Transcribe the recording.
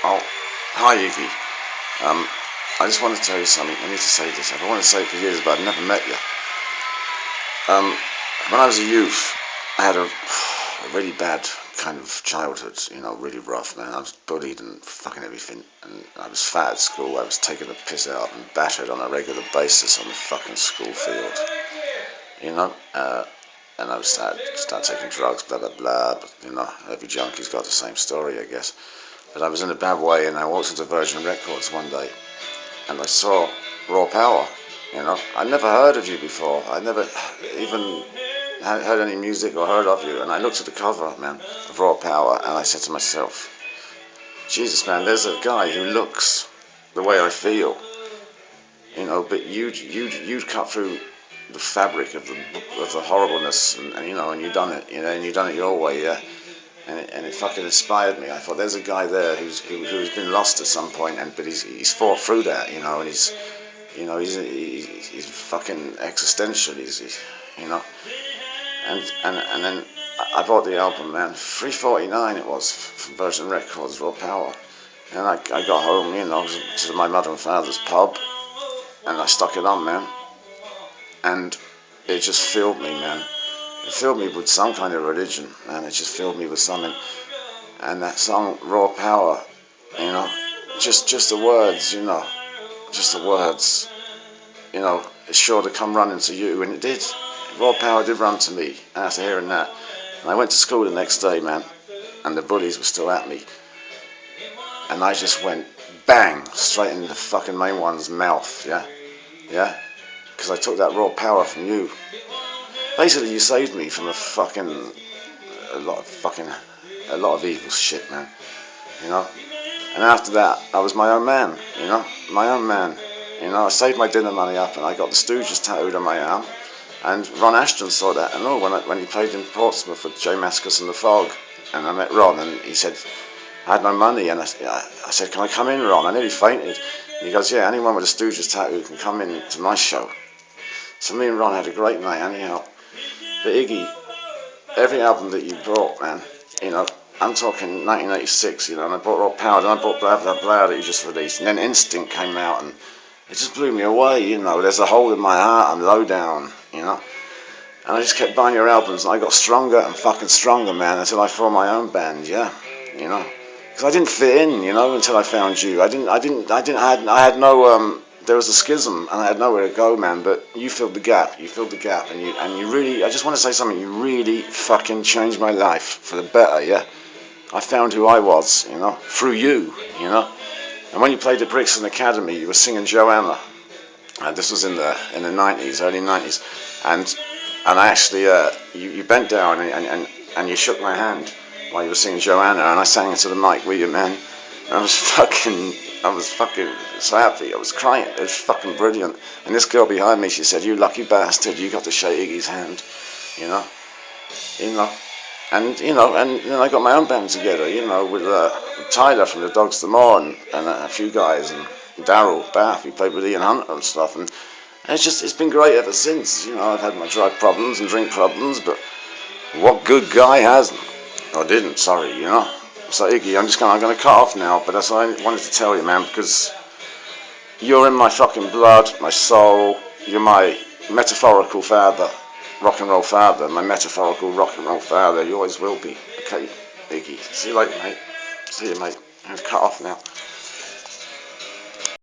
Oh, hi Iggy. I just want to tell you something. I need to say this. I've wanted to say it for years, but I've never met you. Um, when I was a youth, I had a really bad kind of childhood. Really rough, man. I was bullied and fucking everything. And I was fat at school. I was taking the piss out and battered on a regular basis on the fucking school field. You know. And I was start taking drugs, blah blah blah. But every junkie's got the same story, I guess. But I was in a bad way, and I walked into Virgin Records one day, and I saw Raw Power. I never heard of you before. I never even heard any music or heard of you. And I looked at the cover, man, of Raw Power, and I said to myself, Jesus, man, there's a guy who looks the way I feel. But you'd cut through the fabric of the horribleness, and you done it, and you done it your way, yeah. And it fucking inspired me. I thought there's a guy there who's been lost at some point, but he's fought through that, and he's fucking existential. And then I bought the album, man. $3.49 it was from Virgin Records, Raw Power. And I got home, to my mother and father's pub, and I stuck it on, man. And it just filled me, man. It filled me with some kind of religion, man. It just filled me with something. And that song, Raw Power, just the words, just the words, it's sure to come running to you, and it did. Raw Power did run to me after hearing that. And I went to school the next day, man, and the bullies were still at me. And I just went bang, straight in the fucking main one's mouth, yeah? Because I took that raw power from you. Basically, you saved me from a lot of evil shit, man. And after that, I was my own man. My own man. I saved my dinner money up, and I got the Stooges tattooed on my arm. And Ron Ashton saw that, and when he played in Portsmouth with Jay Mascis and the Fog, and I met Ron, and he said I had no money, and I said, "Can I come in, Ron?" I nearly fainted. And he goes, "Yeah, anyone with a Stooges tattoo can come in to my show." So me and Ron had a great night, anyhow. But Iggy, every album that you brought, man, I'm talking 1986, and I bought Raw Power, and I bought Blah Blah Blah that you just released, and then Instinct came out, and it just blew me away, There's a hole in my heart, I'm low down, And I just kept buying your albums, and I got stronger and fucking stronger, man, until I formed my own band, yeah, Because I didn't fit in, until I found you. I had no, there was a schism, and I had nowhere to go, man, but you filled the gap, and you really, I just want to say something, you really fucking changed my life for the better, yeah. I found who I was, through you, And when you played the Brixton Academy, you were singing Joanna. This was in the 90s, early 90s, and I actually, you bent down and you shook my hand while you were singing Joanna, and I sang into the mic with you, man. And I was fucking so happy. I was crying. It was fucking brilliant. And this girl behind me, she said, "You lucky bastard, you got to shake Iggy's hand," you know, you know. And then I got my own band together, with Tyler from the Dogs to More and a few guys, and Daryl Bath, who played with Ian Hunter and stuff, and it's been great ever since. I've had my drug problems and drink problems, but what good guy hasn't? Or didn't, sorry, So Iggy, I'm gonna cut off now, but that's what I wanted to tell you, man, because you're in my fucking blood, my soul. You're my metaphorical father, rock and roll father, my metaphorical rock and roll father. You always will be. Okay, Iggy. See you later, mate. See you, mate. I'm cut off now.